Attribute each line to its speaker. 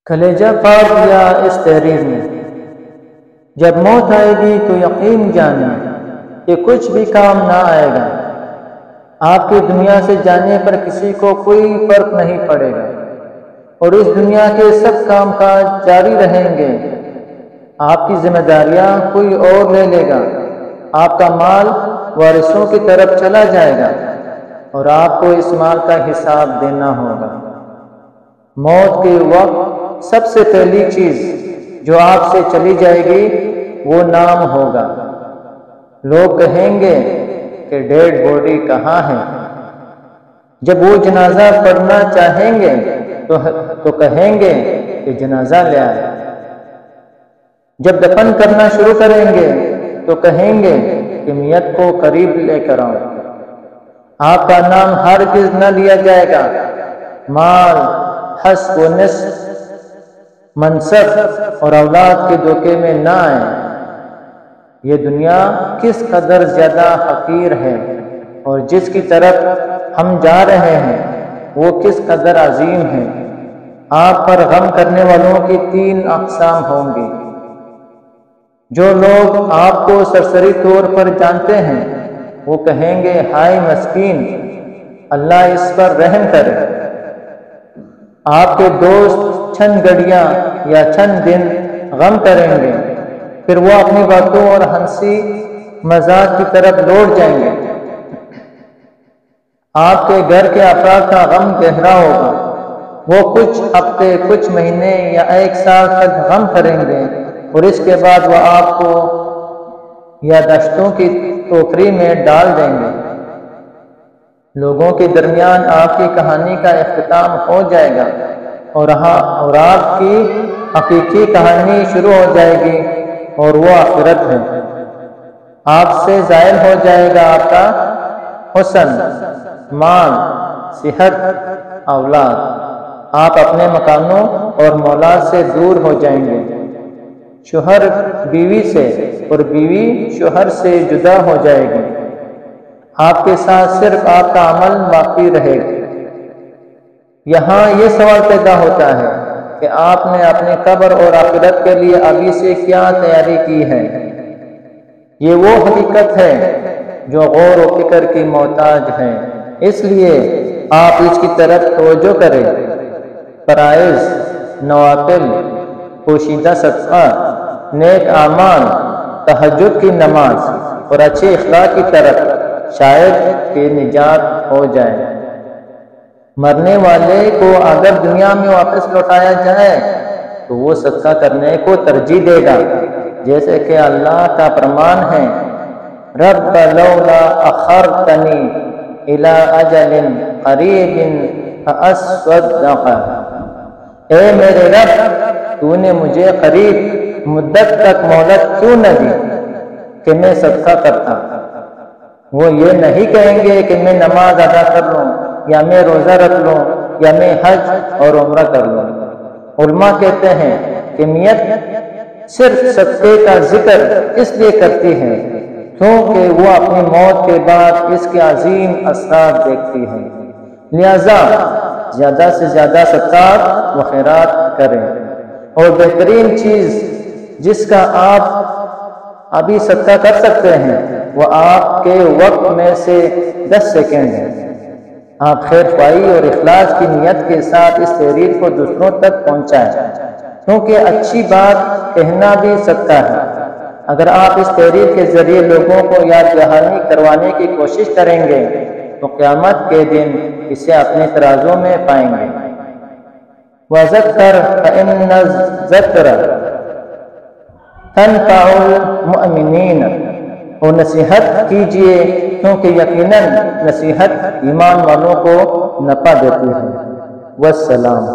Speaker 1: کلیجہ پھاڑ دیا اس تحریر نے۔ جب موت آئے گی تو یقین جانیں کہ کچھ بھی کام نہ آئے گا۔ آپ کی دنیا سے جانے پر کسی کو کوئی فرق نہیں پڑے گا اور اس دنیا کے سب کام کاج جاری رہیں گے۔ آپ کی ذمہ داریاں کوئی اور لے لے گا۔ آپ کا مال وارثوں کی طرف چلا جائے گا اور آپ کو اس مال کا حساب دینا ہوگا۔ موت کے وقت سب سے پہلی چیز جو آپ سے چلی جائے گی وہ نام ہوگا۔ لوگ کہیں گے کہ ڈیڈ باڈی کہاں ہے؟ جب وہ جنازہ پڑھنا چاہیں گے تو کہیں گے کہ جنازہ لے آئے۔ جب دفن کرنا شروع کریں گے تو کہیں گے کہ میت کو قریب لے کر آؤ۔ آپ کا نام ہرگز نہ لیا جائے گا۔ مال، حسب و نسب، منصب اور اولاد کے دھوکے میں نہ آئیں۔ یہ دنیا کس قدر زیادہ حقیر ہے اور جس کی طرف ہم جا رہے ہیں وہ کس قدر عظیم ہے۔ آپ پر غم کرنے والوں کی 3 اقسام ہوں گی۔ جو لوگ آپ کو سرسری طور پر جانتے ہیں وہ کہیں گے ہائے مسکین، اللہ اس پر رحم کرے۔ آپ کے دوست چند گھڑیاں یا چند دن غم کریں گے، پھر وہ اپنی باتوں اور ہنسی مذاق کی طرف لوٹ جائیں گے۔ آپ کے گھر کے افراد کا غم گہرا ہوگا۔ وہ کچھ ہفتے، کچھ مہینے یا 1 سال تک غم کریں گے اور اس کے بعد وہ آپ کو یادداشتوں کی ٹوکری میں ڈال دیں گے۔ لوگوں کے درمیان آپ کی کہانی کا اختتام ہو جائے گا اور آپ کی حقیقی کہانی شروع ہو جائے گی اور وہ آخرت ہے۔ آپ سے ظاہر ہو جائے گا آپ کا حسن، مال، صحت، اولاد۔ آپ اپنے مکانوں اور مولاد سے دور ہو جائیں گے۔ شوہر بیوی سے اور بیوی شوہر سے جدا ہو جائے گی۔ آپ کے ساتھ صرف آپ کا عمل باقی رہے گا۔ یہاں یہ سوال پیدا ہوتا ہے کہ آپ نے اپنی قبر اور آخرت کے لیے ابھی سے کیا تیاری کی ہے؟ یہ وہ حقیقت ہے جو غور و فکر کی محتاج ہے، اس لیے آپ اس کی طرف توجہ کریں۔ فرائض، نوافل، پوشیدہ صدقہ، نیک اعمال، تہجد کی نماز اور اچھے اخلاق کی طرف شاید کہ نجات ہو جائے۔ مرنے والے کو اگر دنیا میں واپس لوٹایا جائے تو وہ صدقہ کرنے کو ترجیح دے گا، جیسے کہ اللہ کا فرمان ہے رب لولا اخرتنی الی اجل قریب فاصدق۔ اے میرے رب، تو نے مجھے قریب مدت تک مہلت کیوں نہ دی کہ میں صدقہ کرتا۔ وہ یہ نہیں کہیں گے کہ میں نماز ادا کر لوں یا میں روزہ رکھ لوں یا میں حج اور عمرہ کر لوں۔ علماء کہتے ہیں کہ نیت صرف صدقے کا ذکر اس لیے کرتی ہے کیونکہ وہ اپنی موت کے بعد اس کے عظیم اثرات دیکھتی ہے، لہذا زیادہ سے زیادہ صدقات و خیرات کریں۔ اور بہترین چیز جس کا آپ ابھی صدقہ کر سکتے ہیں وہ آپ کے وقت میں سے 10 سیکنڈ ہے۔ آپ خیر خواہی اور اخلاص کی نیت کے ساتھ اس تحریر کو دوسروں تک پہنچائیں، کیونکہ اچھی بات کہنا بھی صدقہ ہے۔ اگر آپ اس تحریر کے ذریعے لوگوں کو یاد دہانی کروانے کی کوشش کریں گے تو قیامت کے دن اسے اپنے ترازو میں پائیں گے۔ وَذَكَّرْ فَإِنَّ الذِّكْرَ تَنفَعُ الْمُؤْمِنِينَ۔ اور نصیحت کیجئے کیونکہ یقیناً نصیحت ایمان والوں کو نفع دیتی ہے۔ والسلام۔